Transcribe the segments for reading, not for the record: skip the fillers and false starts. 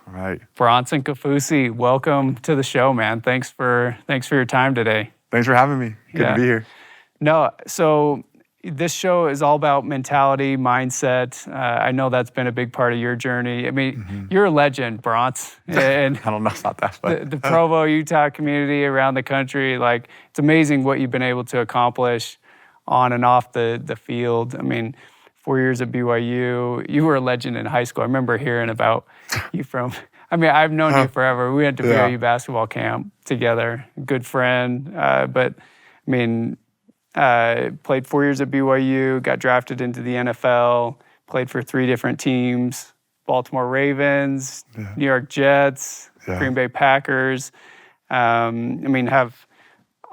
All right. Bronson Kaufusi, welcome to the show, man. Thanks for your time today. Thanks for having me. Good to be here. No, so this show is all about mentality, mindset. I know that's been a big part of your journey. I mean, you're a legend, Bronson. And I don't know about that, but the Provo, Utah community around the country, like, it's amazing what you've been able to accomplish on and off the field. I mean, 4 years at BYU, you were a legend in high school. I remember hearing about you I've known you forever. We went to BYU basketball camp together, good friend. But I mean, played 4 years at BYU, got drafted into the NFL, played for 3 different teams: Baltimore Ravens, New York Jets, Green Bay Packers. Have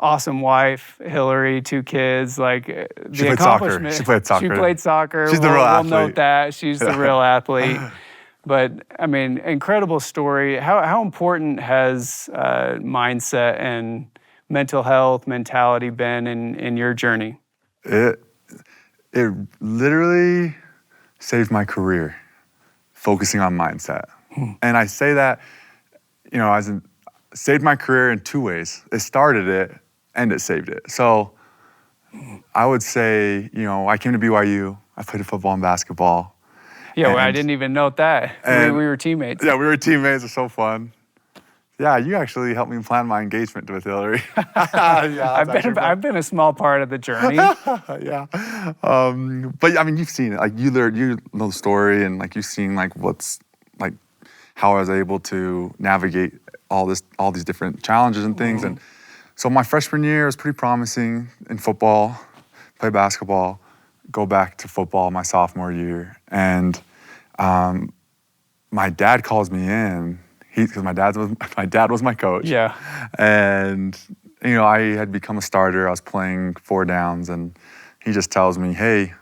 awesome wife, Hillary, 2 kids. Like, she played soccer. She played soccer. She's the real athlete. We'll note that. She's the real athlete. But, I mean, incredible story. How important has mindset and mental health, mentality been in your journey? It literally saved my career, focusing on mindset. And I say that, saved my career in 2 ways. It started it, and it saved it. So I would say, I came to BYU. I played football and basketball. Yeah, I didn't even note that. We were teammates. Yeah, we were teammates. It was so fun. Yeah, you actually helped me plan my engagement with Hillary. I've been a small part of the journey. Yeah. But I mean, you've seen it. Like, you know the story, and like, you've seen how I was able to navigate all these different challenges and things. And so my freshman year was pretty promising in football, play basketball, go back to football my sophomore year. And my dad calls me in, because my dad was my coach. Yeah. And, I had become a starter. I was playing 4 downs, and he just tells me, hey,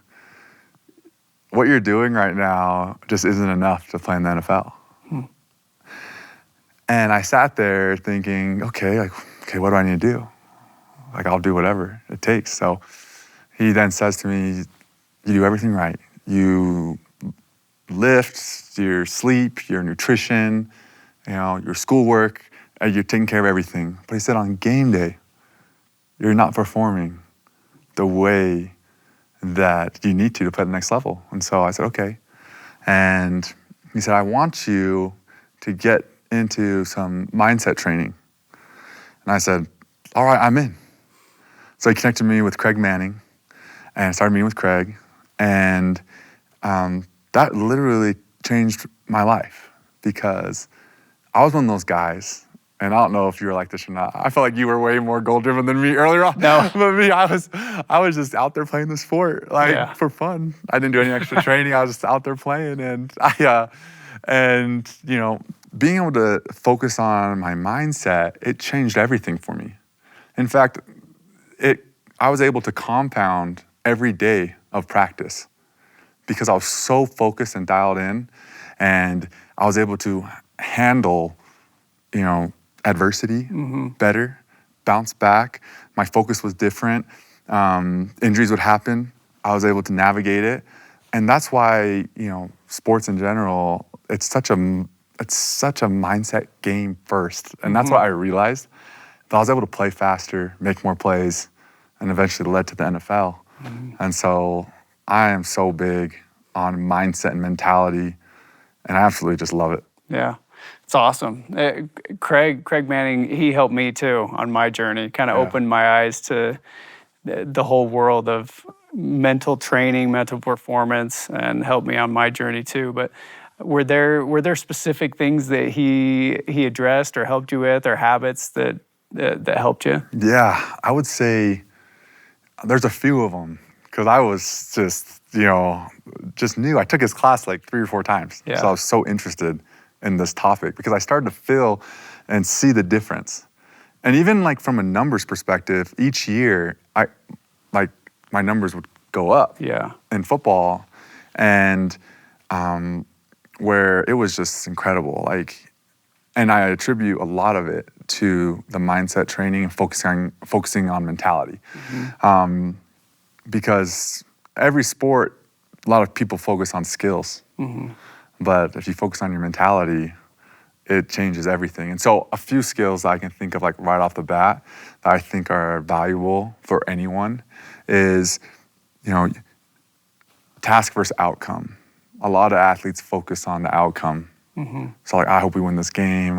what you're doing right now just isn't enough to play in the NFL. And I sat there thinking, okay, what do I need to do? Like, I'll do whatever it takes. So he then says to me, you do everything right. You lift, your sleep, your nutrition, your schoolwork, you're taking care of everything. But he said, on game day, you're not performing the way that you need to play the next level. And so I said, okay. And he said, I want you to get into some mindset training. And I said, all right, I'm in. So he connected me with Craig Manning, and I started meeting with Craig. And that literally changed my life, because I was one of those guys, and I don't know if you were like this or not. I felt like you were way more goal-driven than me earlier on. No. But me, I was just out there playing the sport, for fun. I didn't do any extra training. I was just out there playing, and being able to focus on my mindset, it changed everything for me. In fact, I was able to compound every day of practice, because I was so focused and dialed in, and I was able to handle, adversity better, bounce back. My focus was different. Injuries would happen. I was able to navigate it. And that's why, sports in general, it's such a mindset game first. And that's what I realized. That I was able to play faster, make more plays, and eventually led to the NFL. And so I am so big on mindset and mentality, and I absolutely just love it. Yeah, it's awesome. Craig Manning, he helped me too on my journey, kind of opened my eyes to the whole world of mental training, mental performance, and helped me on my journey too. But were there specific things that he addressed or helped you with, or habits that helped you? Yeah, I would say there's a few of them, because I was just new. I took his class like 3 or 4 times. Yeah. So I was so interested in this topic, because I started to feel and see the difference. And even like from a numbers perspective, each year, my numbers would go up in football, and where it was just incredible. And I attribute a lot of it to the mindset training and focusing on mentality. Because every sport, a lot of people focus on skills. But if you focus on your mentality, it changes everything. And so a few skills I can think of like right off the bat that I think are valuable for anyone is, task versus outcome. A lot of athletes focus on the outcome. So like, I hope we win this game.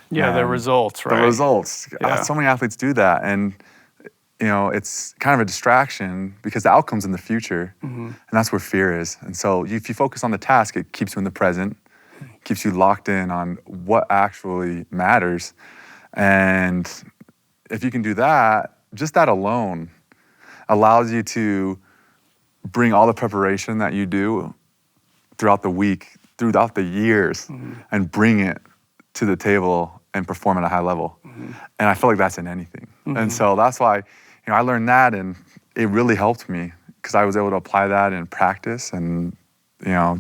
The results, right? The results. Yeah. So many athletes do that. And, it's kind of a distraction because the outcome's in the future. And that's where fear is. And so if you focus on the task, it keeps you in the present, keeps you locked in on what actually matters. And if you can do that, just that alone allows you to bring all the preparation that you do throughout the week, throughout the years, and bring it to the table and perform at a high level. And I feel like that's in anything. And so that's why, I learned that, and it really helped me because I was able to apply that in practice and,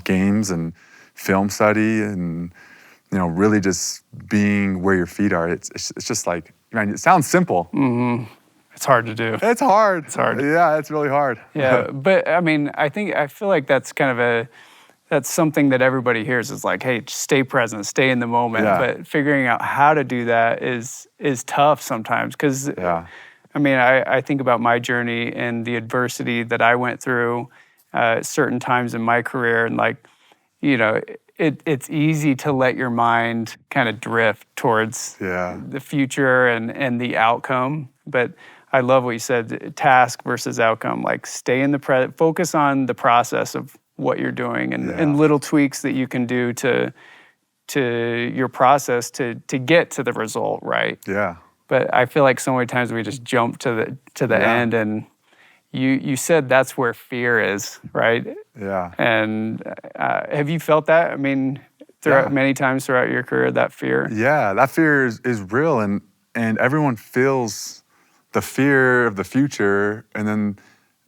games and film study and, really just being where your feet are. It's just like, it sounds simple. It's hard to do. It's hard. It's hard. Yeah, it's really hard. Yeah, but I feel like that's kind of that's something that everybody hears is like, hey, just stay present, stay in the moment. Yeah. But figuring out how to do that is tough sometimes because, I think about my journey and the adversity that I went through certain times in my career, and like, it's easy to let your mind kind of drift towards the future and the outcome. But I love what you said, task versus outcome. Like stay in the focus on the process of what you're doing and little tweaks that you can do to your process to get to the result, right? Yeah. But I feel like so many times we just jump to the end, and you said that's where fear is, right? Yeah. And have you felt that? Throughout many times throughout your career, that fear? Yeah, that fear is real, and everyone feels the fear of the future and then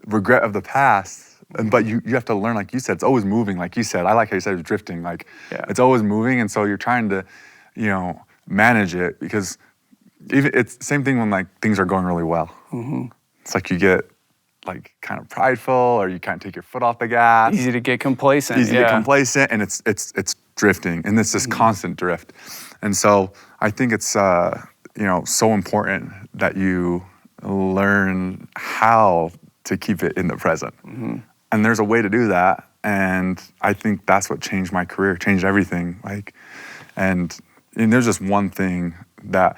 regret of the past. But you have to learn, like you said, it's always moving. Like you said, I like how you said it's drifting. Like it's always moving, and so you're trying to, manage it because even it's the same thing when like things are going really well. It's like you get like kind of prideful, or you kind of take your foot off the gas. Easy to get complacent. Easy to get complacent, and it's drifting, and it's this constant drift. And so I think it's so important that you learn how to keep it in the present. And there's a way to do that, and I think that's what changed my career, changed everything. Like, and there's just one thing that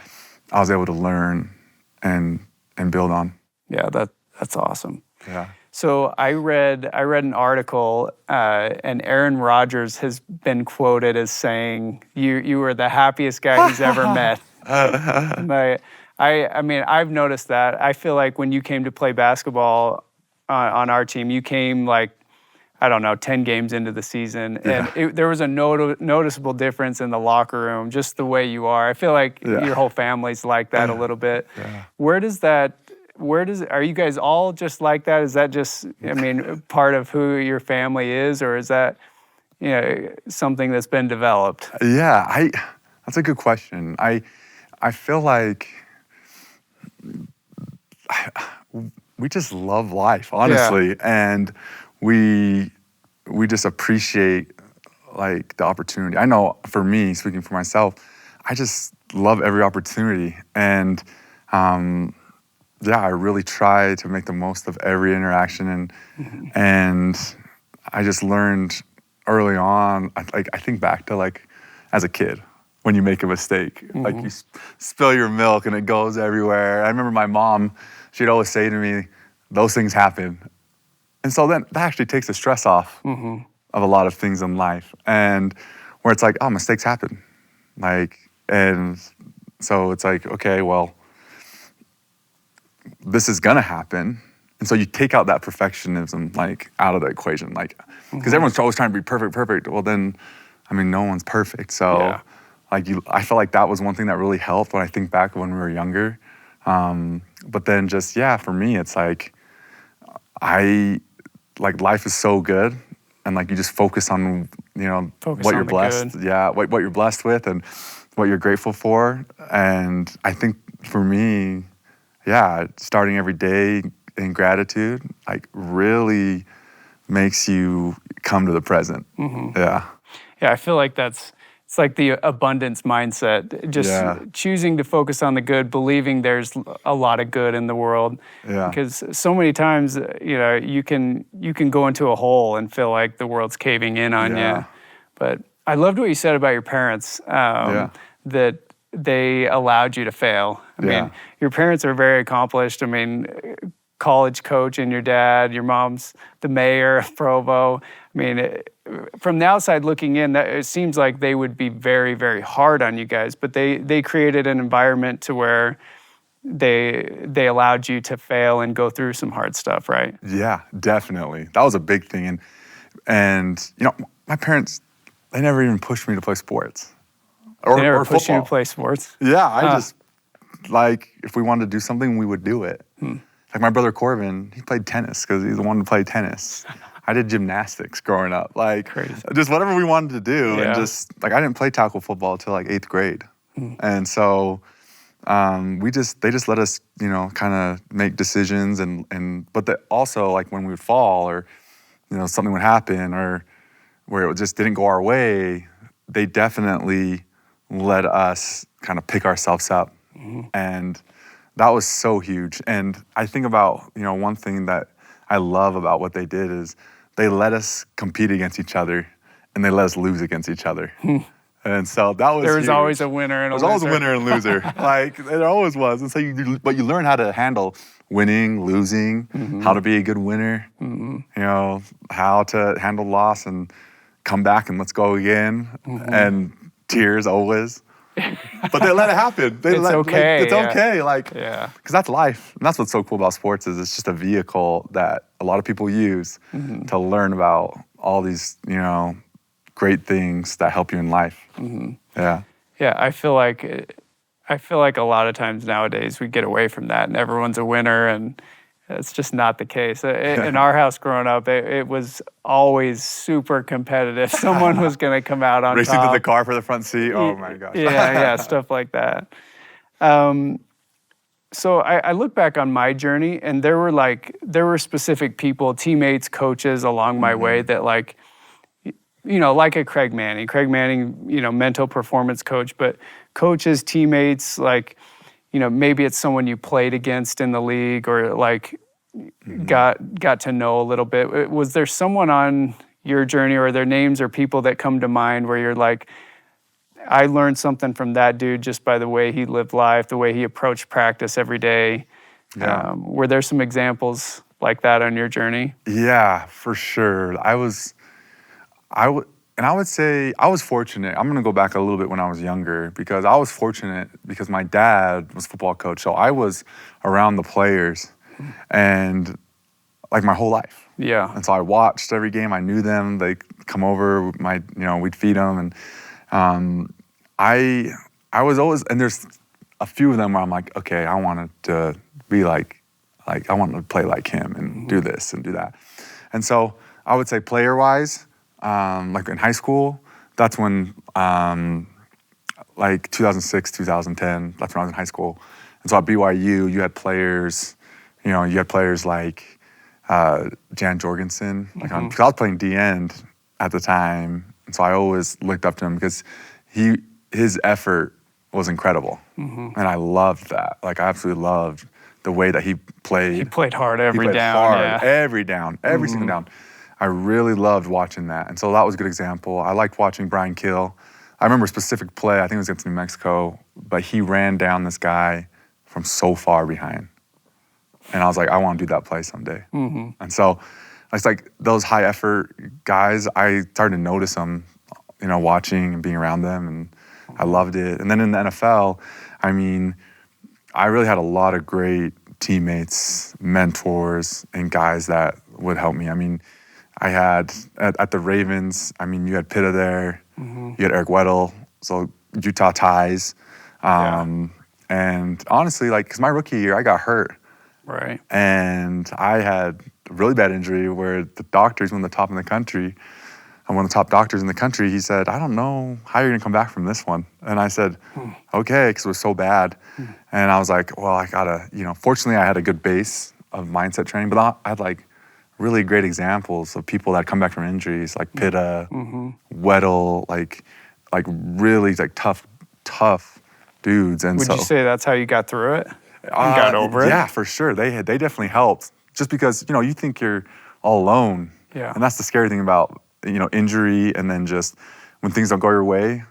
I was able to learn and build on. Yeah, that's awesome. Yeah. So I read an article, and Aaron Rodgers has been quoted as saying, "You were the happiest guy he's ever met." I've noticed that. I feel like when you came to play basketball on our team, you came like, I don't know, 10 games into the season, and there was a noticeable difference in the locker room, just the way you are. I feel like your whole family's like that a little bit. Are you guys all just like that? Is that just, part of who your family is, or is that, something that's been developed? Yeah, that's a good question. I feel like we just love life, honestly, and we just appreciate like the opportunity. I know for me, speaking for myself, I just love every opportunity, and I really try to make the most of every interaction, and I just learned early on. I think back to like as a kid when you make a mistake, like you spill your milk and it goes everywhere. I remember my mom; she'd always say to me, "Those things happen," and so then that actually takes the stress off of a lot of things in life, and where it's like, oh, mistakes happen, like, and so it's like, okay, well, this is gonna happen. And so you take out that perfectionism like out of the equation, like, because everyone's always trying to be perfect. Well then, no one's perfect. So I felt like that was one thing that really helped when I think back when we were younger. But then just, for me, it's like, life is so good. And like, you just focus on, what you're blessed. Yeah, what you're blessed with and what you're grateful for. And I think for me, starting every day in gratitude, like really makes you come to the present. Yeah, I feel like that's it's like the abundance mindset, just choosing to focus on the good, believing there's a lot of good in the world. Yeah. Because so many times, you can go into a hole and feel like the world's caving in on Yeah. you. But I loved what you said about your parents, that they allowed you to fail. I mean, your parents are very accomplished. I mean, college coach and your dad, your mom's the mayor of Provo. I mean, from the outside looking in, that it seems like they would be very, very hard on you guys, but they created an environment to where they allowed you to fail and go through some hard stuff, right? Yeah, definitely. That was a big thing. And my parents, they never even pushed me to play sports. They never or pushed you football. to play sports? Yeah, I just, like, if we wanted to do something, we would do it. Like my brother Corbin, he played tennis because he's the one to play tennis. I did gymnastics growing up. Like, crazy. Just whatever we wanted to do. Yeah. And just, like, I didn't play tackle football until like 8th grade. And so they just let us, kind of make decisions but also, like, when we would fall or, something would happen or where it just didn't go our way, they definitely let us kind of pick ourselves up. And that was so huge. And I think about, one thing that I love about what they did is they let us compete against each other and they let us lose against each other. And so that was There was huge. always a winner and a loser. There was always a winner and loser. Like, there always was. And so but you learn how to handle winning, losing, how to be a good winner, how to handle loss and come back and let's go again. And tears always. But they let it happen. It's okay. It's okay. Like, Yeah. because that's life. And that's what's so cool about sports is it's just a vehicle that a lot of people use to learn about all these, great things that help you in life. Yeah. Yeah, I feel like a lot of times nowadays we get away from that and everyone's a winner, and it's just not the case. In our house growing up, it was always super competitive. Someone was going to come out on Racing top. to the car for the front seat. Oh my gosh. Yeah, stuff like that. So I look back on my journey, and there were specific people, teammates, coaches along my way that like a Craig Manning. Craig Manning, mental performance coach, but coaches, teammates, like, maybe it's someone you played against in the league or like got to know a little bit. Was there someone on your journey, or are there names or people that come to mind where you're like, I learned something from that dude just by the way he lived life, the way he approached practice every day? Yeah. Were there some examples like that on your journey? Yeah, for sure. I would say I was fortunate. I'm gonna go back a little bit when I was younger because I was fortunate because my dad was a football coach. So I was around the players and like my whole life. Yeah. And so I watched every game. I knew them. They come over, we'd feed them. And I was always, and there's a few of them where I'm like, okay, I wanted to be like I wanted to play like him and do this and do that. And so I would say player-wise, like in high school, that's when, like 2006, 2010, that's when I was in high school. And so at BYU, you had players like Jan Jorgensen, because I was playing D-end at the time. And so I always looked up to him because his effort was incredible. And I loved that. Like, I absolutely loved the way that he played. He played hard every down. Hard, every down, every single down. I really loved watching that. And so that was a good example. I liked watching Brian Kill. I remember a specific play, I think it was against New Mexico, but he ran down this guy from so far behind. And I was like, I want to do that play someday. And so it's like those high effort guys, I started to notice them, watching and being around them, and I loved it. And then in the NFL, I mean, I really had a lot of great teammates, mentors, and guys that would help me. I mean, I had, at the Ravens, I mean, you had Pitta there, you had Eric Weddle, so Utah ties. And honestly, like, because my rookie year, I got hurt. Right. And I had a really bad injury where the doctors, one of the top in the country, and one of the top doctors in the country, he said, I don't know how you're going to come back from this one. And I said, okay, because it was so bad. And I was like, well, I got to, fortunately, I had a good base of mindset training, but I had like really great examples of people that come back from injuries, like Pitta, Weddle, like like really like tough dudes. And Would so you say that's how you got through it and got over it? yeah, for sure. They definitely helped. Just because, you know, you think you're all alone. Yeah. And that's the scary thing about, you know, injury, and then just when things don't go your way,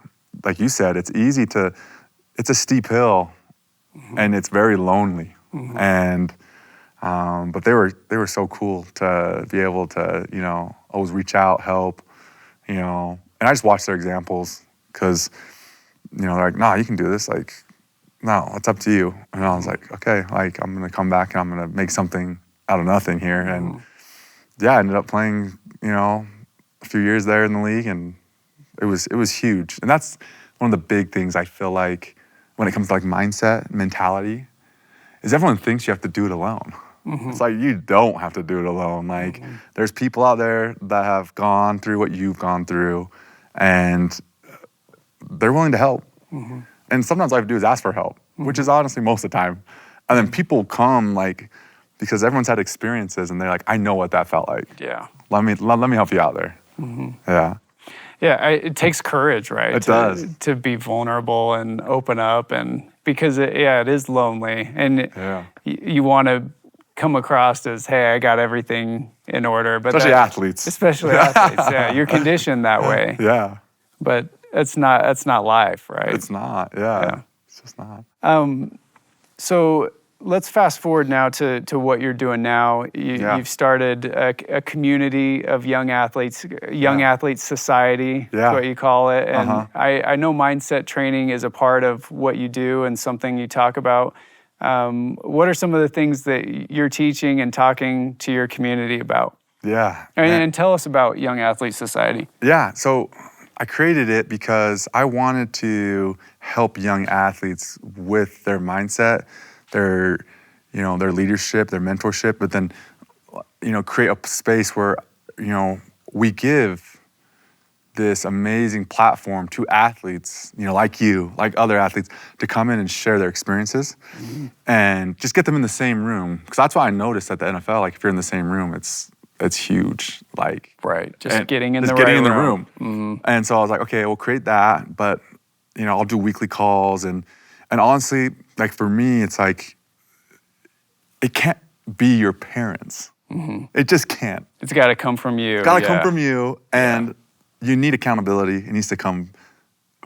like you said, it's a steep hill, and it's very lonely. And but they were so cool to be able to, you know, always reach out, help, you know. And I just watched their examples because, you know, they're like, nah, you can do this. Like, no, it's up to you. And I was like, okay, like I'm gonna come back and I'm gonna make something out of nothing here. And yeah, I ended up playing, you know, a few years there in the league, and it was huge. And that's one of the big things I feel like when it comes to like mindset, mentality, is everyone thinks you have to do it alone. It's like you don't have to do it alone. Like there's people out there that have gone through what you've gone through, and they're willing to help. And sometimes all I have to do is ask for help, which is honestly most of the time. And then people come like, because everyone's had experiences, and they're like, I know what that felt like. Yeah. Let me help you out there. Yeah. Yeah, it takes courage, right? It does. To be vulnerable and open up, and because it is lonely, and Yeah. you want to come across as, hey, I got everything in order. But Especially athletes. Especially athletes, yeah. You're conditioned that way. Yeah. But that's not life, right? It's not. Yeah. It's just not. So let's fast forward now to what you're doing now. You've started a community of young athletes, athletes society, is what you call it. And I know mindset training is a part of what you do and something you talk about. What are some of the things that you're teaching and talking to your community about? Yeah. And tell us about Young Athlete Society. Yeah. So I created it because I wanted to help young athletes with their mindset, their leadership, their mentorship, but then, you know, create a space where, you know, we give this amazing platform to athletes, you know, like you, like other athletes, to come in and share their experiences and just get them in the same room. Because that's what I noticed at the NFL. Like, if you're in the same room, it's huge. Like, right, just getting in just the getting right in the room. room. And so I was like, okay, we'll create that, but you know, I'll do weekly calls, and honestly, like for me, it's like it can't be your parents. It just can't. It's got to come from you. It's got to come from you, and you need accountability. It needs to come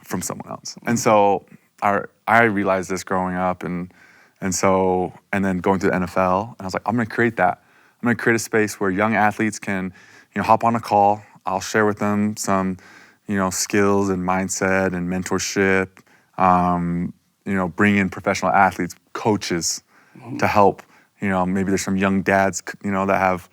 from someone else. And so I realized this growing up, and then going to the NFL, and I was like, I'm going to create that. I'm going to create a space where young athletes can, you know, hop on a call. I'll share with them some, you know, skills and mindset and mentorship. You know, bring in professional athletes, coaches to help. You know, maybe there's some young dads, you know, that have,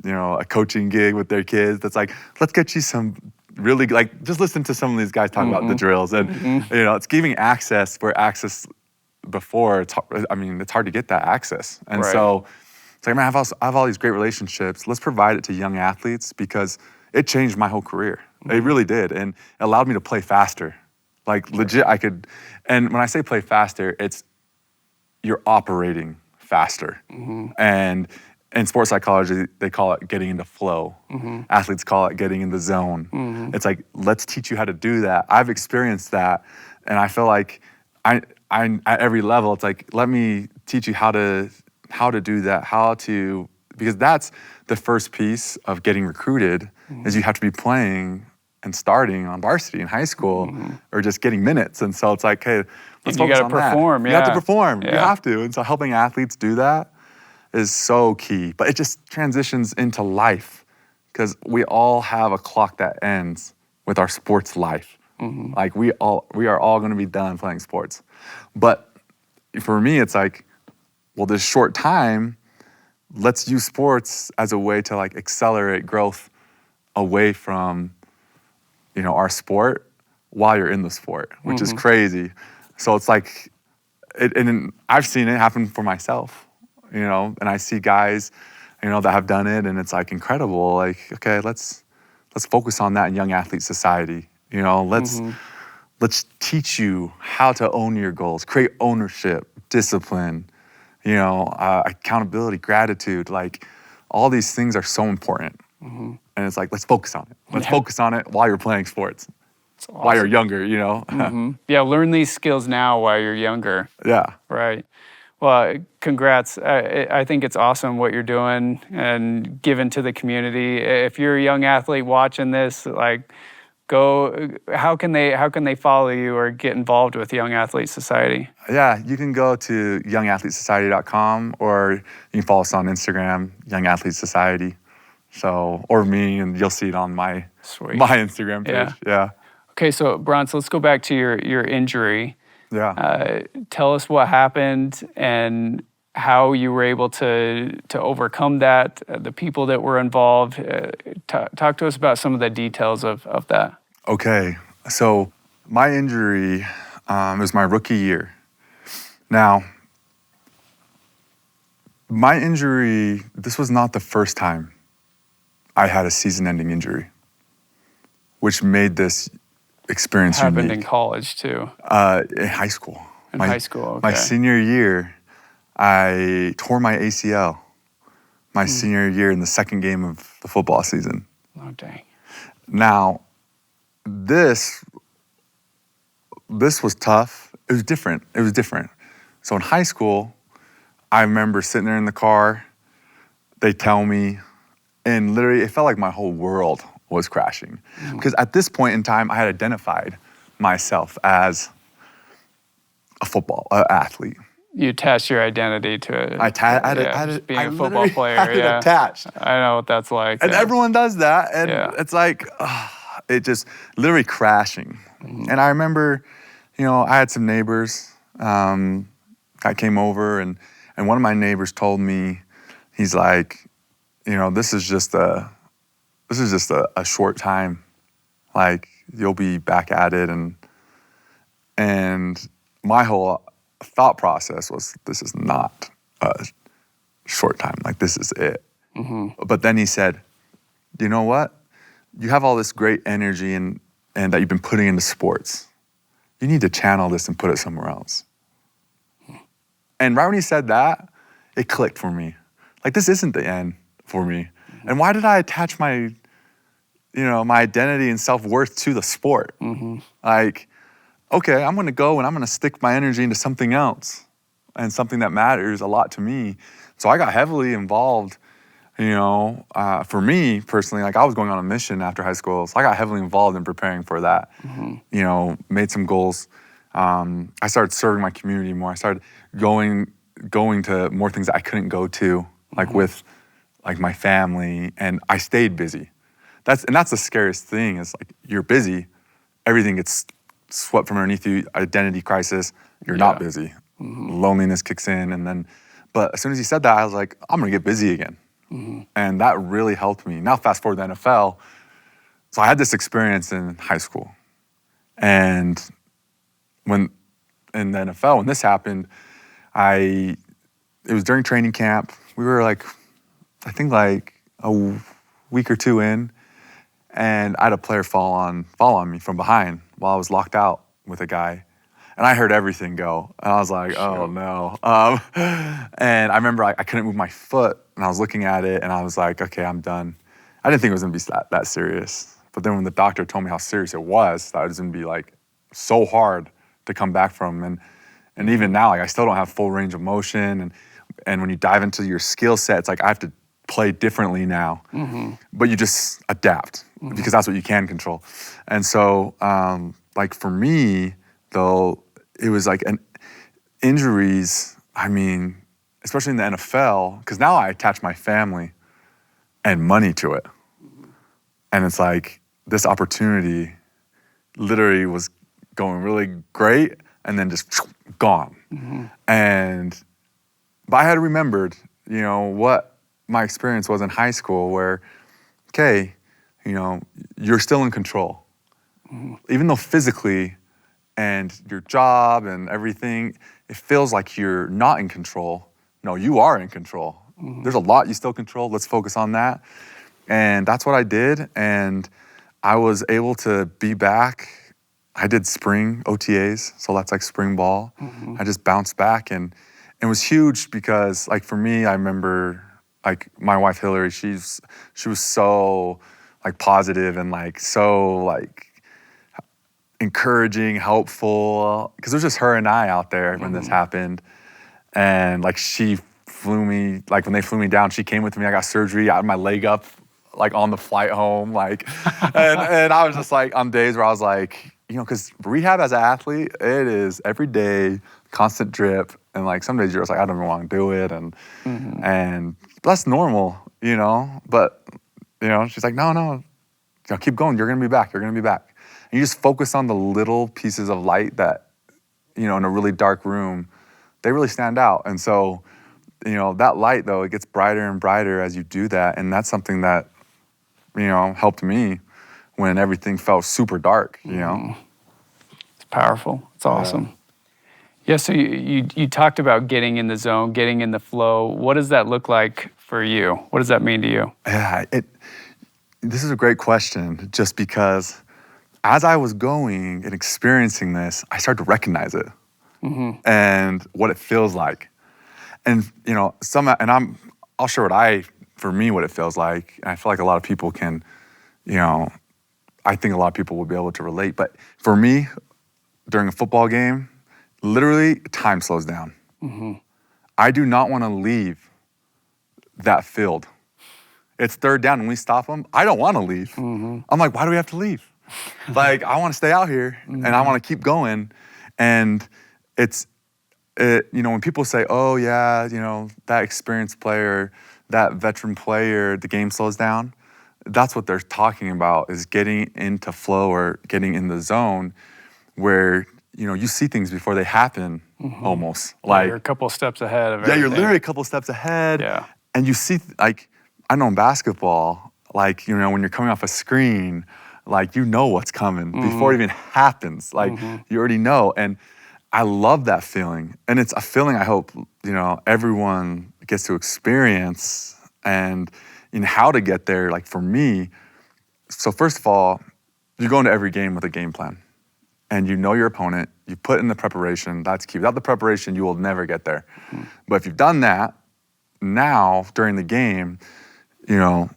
you know, a coaching gig with their kids. That's like, let's get you some really, like, just listen to some of these guys talk about the drills, and you know, it's giving access where access before. It's hard to get that access, and so. It's like, man, I have all these great relationships. Let's provide it to young athletes, because it changed my whole career. It really did, and it allowed me to play faster. Like legit, I could, and when I say play faster, it's you're operating faster. And in sports psychology, they call it getting into flow. Athletes call it getting in the zone. It's like, let's teach you how to do that. I've experienced that, and I feel like I at every level, it's like, let me teach you how to do that, because that's the first piece of getting recruited, is you have to be playing and starting on varsity in high school, or just getting minutes. And so it's like, hey, let's focus on that. You perform, You have to perform. You have to. And so helping athletes do that is so key. But it just transitions into life, because we all have a clock that ends with our sports life. Like we are all going to be done playing sports. But for me, it's like, well, this short time, let's use sports as a way to like accelerate growth away from, you know, our sport while you're in the sport, which is crazy. So it's like, and I've seen it happen for myself, you know, and I see guys, you know, that have done it, and it's like incredible. Like, okay, let's focus on that in Young Athlete Society. You know, let's teach you how to own your goals, create ownership, discipline, you know, accountability, gratitude. Like, all these things are so important. And it's like, let's focus on it. Let's focus on it while you're playing sports. while you're younger, you know? Yeah, learn these skills now while you're younger. Yeah. Right. Well, congrats. I think it's awesome what you're doing and giving to the community. If you're a young athlete watching this, like, go. How can they follow you or get involved with Young Athlete Society? Yeah, you can go to youngathletesociety.com, or you can follow us on Instagram, Young Athlete Society. So, or me, and you'll see it on my Instagram page. Yeah. Okay, so Bronson, let's go back to your injury. Yeah. Tell us what happened and how you were able to overcome that, the people that were involved. Talk to us about some of the details of that. Okay, so my injury was my rookie year. Now, my injury, this was not the first time I had a season-ending injury, which made this experience Happened unique. in college too. In high school. In high school, okay. My senior year, I tore my ACL. My senior year in the second game of the football season. Oh, dang. Now, this was tough. It was different. So in high school, I remember sitting there in the car. They tell me, and literally it felt like my whole world was crashing. Because at this point in time, I had identified myself as a football athlete. You attached your identity to it. Being a football player. Had it attached. I know what that's like. And everyone does that. And it's like, it just literally crashing. And I remember, I had some neighbors that came over, and one of my neighbors told me, he's like, this is just a short time. Like, you'll be back at it. And my whole thought process was, this is not a short time. Like, this is it. But then he said, you know what? You have all this great energy and that you've been putting into sports. You need to channel this and put it somewhere else. And right when he said that, it clicked for me. Like, this isn't the end for me. And why did I attach my identity and self-worth to the sport? Like, okay, I'm gonna go and I'm gonna stick my energy into something else and something that matters a lot to me. So I got heavily involved, for me personally, like, I was going on a mission after high school. So I got heavily involved in preparing for that, made some goals. I started serving my community more. I started going to more things that I couldn't go to, like with like my family, and I stayed busy. That's the scariest thing, is like, you're busy, everything gets swept from underneath you, identity crisis, you're not busy. Loneliness kicks in, but as soon as he said that, I was like, I'm gonna get busy again. And that really helped me. Now fast forward to the NFL. So I had this experience in high school. And in the NFL, when this happened, it was during training camp. We were like, I think like a week or two in, and I had a player fall on me from behind while I was locked out with a guy. And I heard everything go. And I was like, oh no. And I remember I couldn't move my foot, and I was looking at it, and I was like, okay, I'm done. I didn't think it was gonna be that serious. But then when the doctor told me how serious it was, that it was gonna be like so hard to come back from. And even now, like, I still don't have full range of motion. And when you dive into your skill set, it's like I have to play differently now. But you just adapt because that's what you can control. And so, like, for me, though, it was like injuries, I mean, especially in the NFL, because now I attach my family and money to it. And it's like, this opportunity literally was going really great and then just gone. But I had remembered, what my experience was in high school, where, okay, you're still in control. Even though physically and your job and everything, it feels like you're not in control. No, you are in control. There's a lot you still control. Let's focus on that. And that's what I did. And I was able to be back. I did spring OTAs, so that's like spring ball. I just bounced back, and it was huge because, like, for me, I remember, like, my wife Hillary, she was so, like, positive and, like, so, like, encouraging, helpful, because it was just her and I out there when this happened. And like she flew me, like when they flew me down, she came with me. I got surgery, I had my leg up, like on the flight home, like, and I was just like on days where I was like, you know, because rehab as an athlete, it is every day, constant drip, and like some days you're just like, I don't even want to do it, and that's normal, you know. But you know, she's like, no, keep going. You're gonna be back. You're gonna be back. And you just focus on the little pieces of light that, you know, in a really dark room, they really stand out. And so, you know, that light though, it gets brighter and brighter as you do that, and that's something that, you know, helped me when everything felt super dark, you know? It's powerful. It's awesome. Yeah, so you talked about getting in the zone, getting in the flow. What does that look like for you? What does that mean to you? Yeah, this is a great question, just because as I was going and experiencing this, I started to recognize it and what it feels like. And, you know, I'll share for me, what it feels like. And I feel like a lot of people can, you know, I think a lot of people will be able to relate. But for me, during a football game, literally time slows down. I do not want to leave that field. It's third down and we stop them. I don't want to leave. I'm like, why do we have to leave? Like, I want to stay out here and I want to keep going. And you know, when people say, oh yeah, you know, that experienced player, that veteran player, the game slows down, that's what they're talking about, is getting into flow or getting in the zone where, you know, you see things before they happen almost. Like, you're a couple steps ahead of yeah, everything. you're literally a couple steps ahead. Yeah. And you see, like, I know in basketball, like, you know, when you're coming off a screen, like, you know what's coming before it even happens. Like, you already know. And I love that feeling. And it's a feeling I hope, you know, everyone gets to experience, and in how to get there. Like for me, so first of all, you go into every game with a game plan. And you know your opponent, you put in the preparation, that's key. Without the preparation, you will never get there. But if you've done that, now during the game, you know,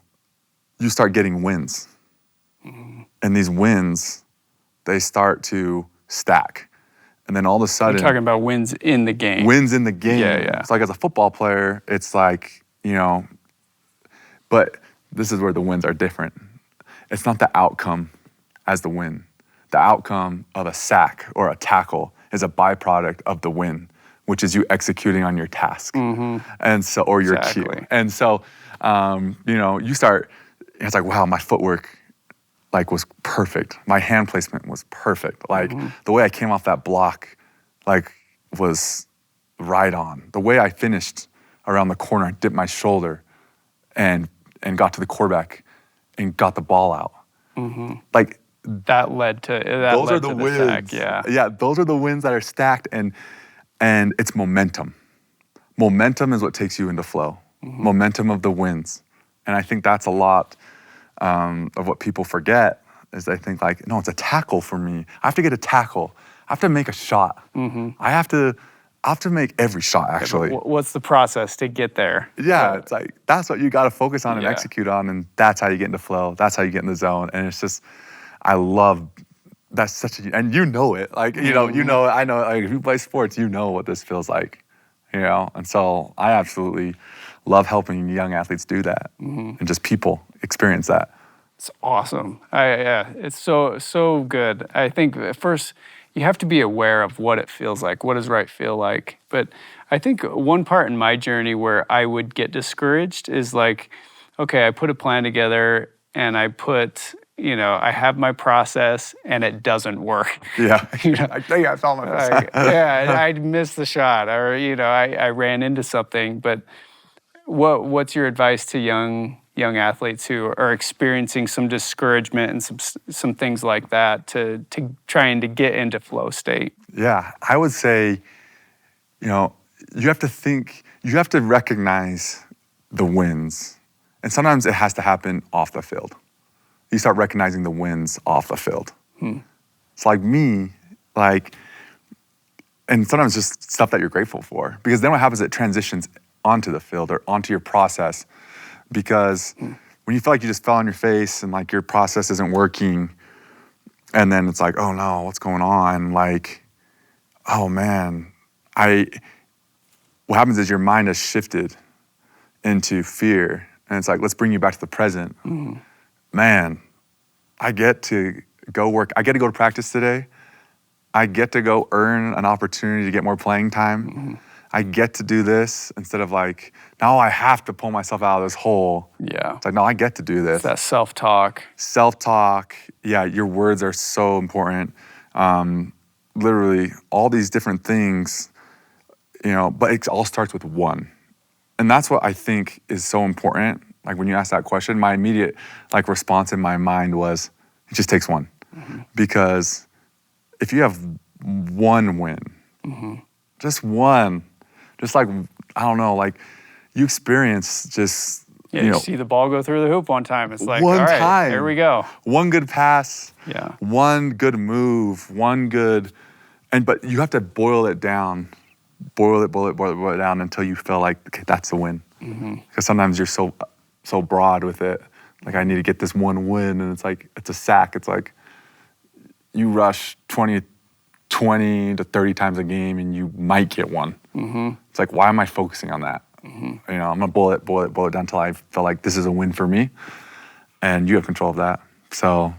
you start getting wins. And these wins, they start to stack. And then all of a sudden— You're talking about wins in the game. Wins in the game. Yeah. It's like, as a football player, it's like, you know, but this is where the wins are different. It's not the outcome as the win. The outcome of a sack or a tackle is a byproduct of the win, which is you executing on your task. And so, or your cue. And so, you know, it's like, wow, my footwork like was perfect. My hand placement was perfect. Like the way I came off that block, like, was right on. The way I finished around the corner, I dipped my shoulder and got to the quarterback and got the ball out. Like, that led to those are the wins. Sack, yeah, those are the wins that are stacked, and it's momentum. Momentum is what takes you into flow. Momentum of the wins, and I think that's a lot of what people forget. Is they think like, no, it's a tackle for me. I have to get a tackle. I have to make a shot. I have to make every shot, actually. What's the process to get there? Yeah, it's like, that's what you got to focus on and execute on, and that's how you get into flow. That's how you get in the zone, and it's just, I love, that's such a, and you know it, like, you know, I know, like, if you play sports, you know what this feels like, you know? And so I absolutely love helping young athletes do that, and just people experience that. It's awesome. It's so good. I think first, you have to be aware of what it feels like. What does right feel like? But I think one part in my journey where I would get discouraged is like, okay, I put a plan together and I have my process and it doesn't work. Yeah, I think I fell my process. I'd missed the shot, or I ran into something. But what's your advice to young athletes who are experiencing some discouragement and some things like that to trying to get into flow state? Yeah, I would say, you know, you have to recognize the wins, and sometimes it has to happen off the field. You start recognizing the wins off the field. It's like me, and sometimes just stuff that you're grateful for, because then what happens, it transitions onto the field or onto your process, because when you feel like you just fell on your face and like your process isn't working, And then it's like, oh no, what's going on? Like, oh man, what happens is your mind has shifted into fear. And it's like, let's bring you back to the present. Man, I get to go work. I get to go to practice today. I get to go earn an opportunity to get more playing time. I get to do this instead of like, now I have to pull myself out of this hole. Yeah. It's like, no, I get to do this. It's that self-talk. Self-talk, yeah, your words are so important. Literally, all these different things, but it all starts with one. And that's what I think is so important. Like when you ask that question, my immediate response in my mind was, it just takes one. Because if you have one win, just one, just like, I don't know, like you experience just, you see the ball go through the hoop one time. It's like, one all right, time, here we go. One good pass, Yeah. One good move, but you have to boil it down, boil it down until you feel like, okay, that's the win. Because sometimes you're so broad with it. Like, I need to get this one win, and it's like, it's a sack. It's like, you rush 20 to 30 times a game, and you might get one. It's like, why am I focusing on that? I'm gonna boil it down until I feel like this is a win for me, and you have control of that. So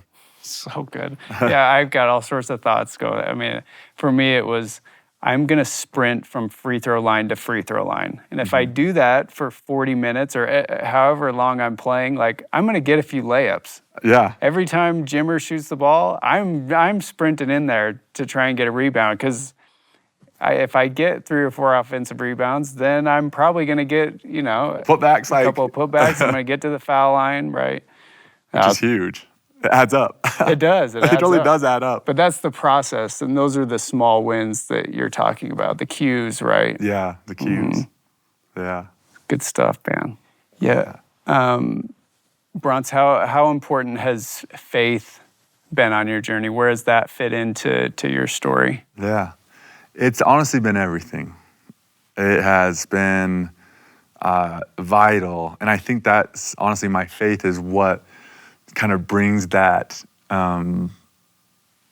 good. Yeah, I've got all sorts of thoughts going. I mean, for me, it was, I'm gonna sprint from free throw line to free throw line, and if I do that for 40 minutes or however long I'm playing, like I'm gonna get a few layups. Yeah. Every time Jimmer shoots the ball, I'm sprinting in there to try and get a rebound, because if I get 3 or 4 offensive rebounds, then I'm probably going to get, putbacks, a couple of putbacks. I'm going to get to the foul line, right? Which is huge. It adds up. It does. It really does add up. But that's the process, and those are the small wins that you're talking about, the cues, right? Yeah, the cues. Yeah. Good stuff, man. Yeah. Bronce, how important has faith been on your journey? Where does that fit into your story? Yeah. It's honestly been everything. It has been vital. And I think that's honestly, my faith is what kind of brings that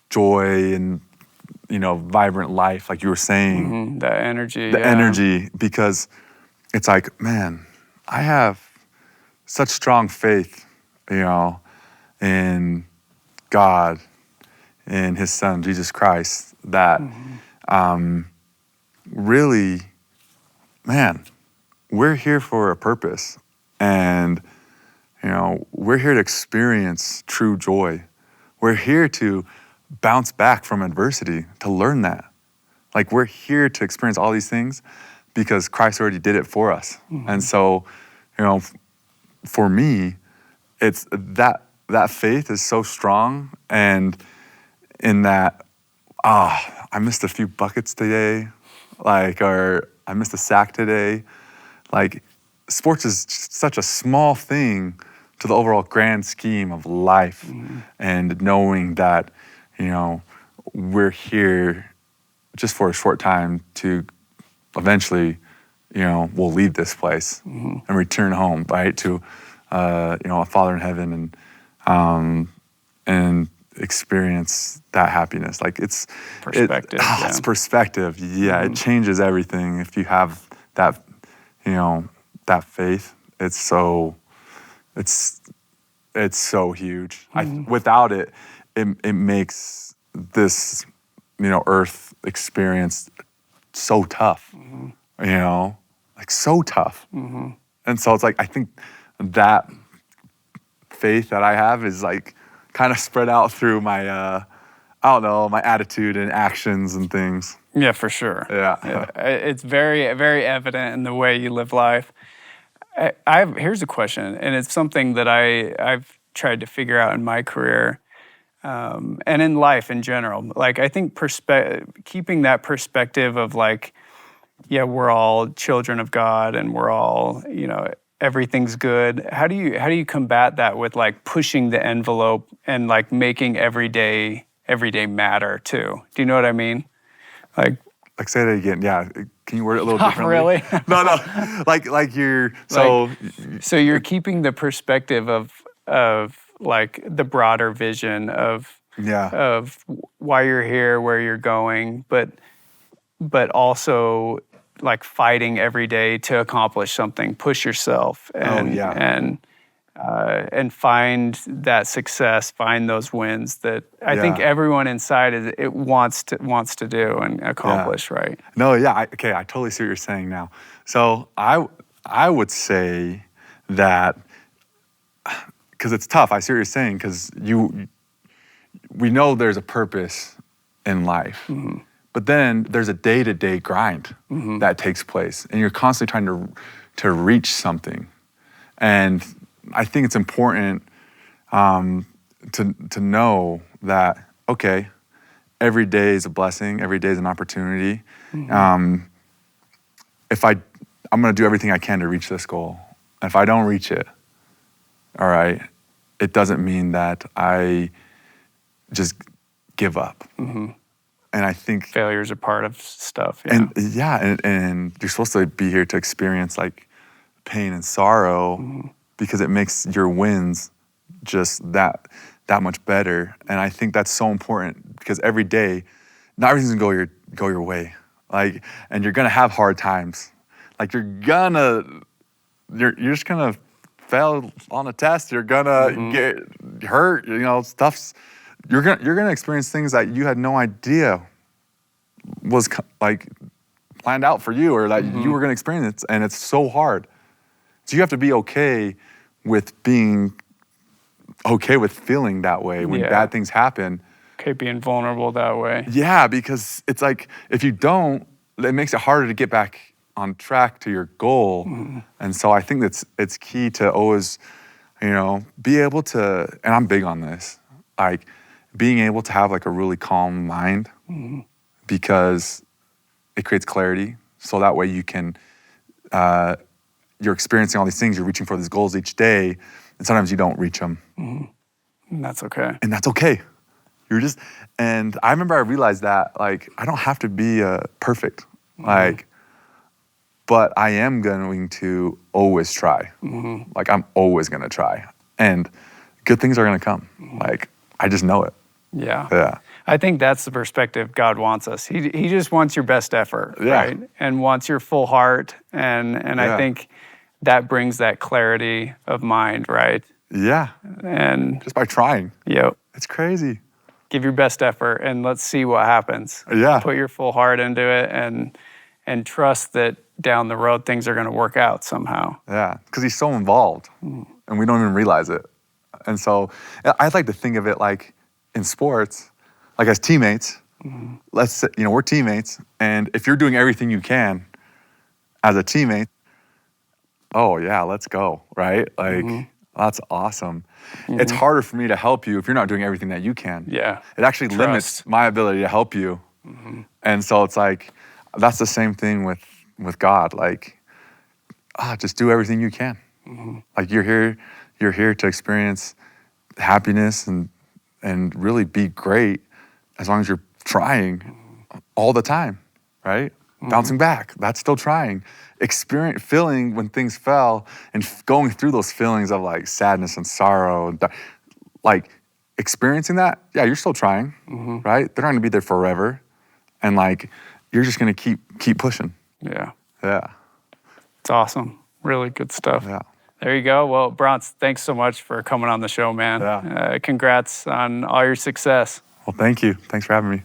joy and, vibrant life, like you were saying. That energy. The energy, because it's like, man, I have such strong faith, in God, in His Son, Jesus Christ, that really, man, we're here for a purpose. And, we're here to experience true joy. We're here to bounce back from adversity, to learn that. Like, we're here to experience all these things because Christ already did it for us. And so, for me, it's that faith is so strong, and in that, I missed a few buckets today, or I missed a sack today. Like, sports is such a small thing to the overall grand scheme of life, and knowing that, we're here just for a short time to eventually, we'll leave this place and return home, right, to, a Father in heaven, and experience that happiness. Like, it's perspective. It's perspective. Yeah, it changes everything if you have that, that faith. It's so huge. Without it, it makes this, earth experience so tough. Like so tough. And so it's like, I think that faith that I have is like kind of spread out through my, my attitude and actions and things. Yeah, for sure. Yeah. It's very, very evident in the way you live life. Here's a question, and it's something that I've tried to figure out in my career, and in life in general. Like, I think keeping that perspective of like, yeah, we're all children of God, and we're all, everything's good. How do you combat that with like pushing the envelope and like making everyday matter too? Do you know what I mean? Like, say that again. Yeah. Can you word it a little differently? Really? No. Like you're so. So you're keeping the perspective of like the broader vision of Yeah. of why you're here, where you're going, but also like fighting every day to accomplish something, push yourself, and find that success, find those wins that I think everyone inside wants to do and accomplish, right? No, yeah, I totally see what you're saying now. So I would say that, because it's tough. I see what you're saying, because we know there's a purpose in life, but then there's a day-to-day grind that takes place, and you're constantly trying to reach something. And I think it's important to know that, okay, every day is a blessing, every day is an opportunity. If I'm gonna do everything I can to reach this goal. If I don't reach it, all right, it doesn't mean that I just give up. And I think Failure's a part of stuff. and you're supposed to be here to experience like pain and sorrow, because it makes your wins just that much better. And I think that's so important, because every day, not everything's gonna go your way. Like, and you're gonna have hard times. Like you're just gonna fail on a test. You're gonna get hurt. You know, you're gonna experience things that you had no idea was like planned out for you, or that you were gonna experience, and it's so hard. So you have to be okay with being okay with feeling that way when bad things happen. Okay, being vulnerable that way. Yeah, because it's like, if you don't, it makes it harder to get back on track to your goal. And so I think it's key to always, be able to, and I'm big on this, like being able to have like a really calm mind, because it creates clarity. So that way you can, you're experiencing all these things, you're reaching for these goals each day, and sometimes you don't reach them. And that's okay. And that's okay. And I remember I realized that, like, I don't have to be perfect, like, but I am going to always try. Like, I'm always gonna try. And good things are gonna come. Like, I just know it. Yeah. I think that's the perspective God wants us. He just wants your best effort, right? And wants your full heart. And I think that brings that clarity of mind, right? Yeah. And just by trying. Yep. It's crazy. Give your best effort and let's see what happens. Yeah. Put your full heart into it and trust that down the road things are going to work out somehow. Yeah, because he's so involved and we don't even realize it. And so I'd like to think of it like in sports, like as teammates. Let's say, we're teammates, and if you're doing everything you can as a teammate, oh yeah, let's go, right? Like, that's awesome. It's harder for me to help you if you're not doing everything that you can. Yeah. It actually limits my ability to help you. And so it's like, that's the same thing with God. Like, just do everything you can. Like, you're here to experience happiness and really be great, as long as you're trying all the time, right? Bouncing back, that's still trying. Feeling when things fell, and going through those feelings of like sadness and sorrow, like experiencing that, yeah, you're still trying, right? They're not gonna be there forever. And like, you're just gonna keep pushing. Yeah. Yeah. It's awesome. Really good stuff. Yeah. There you go. Well, Bronson, thanks so much for coming on the show, man. Yeah. Congrats on all your success. Well, thank you. Thanks for having me.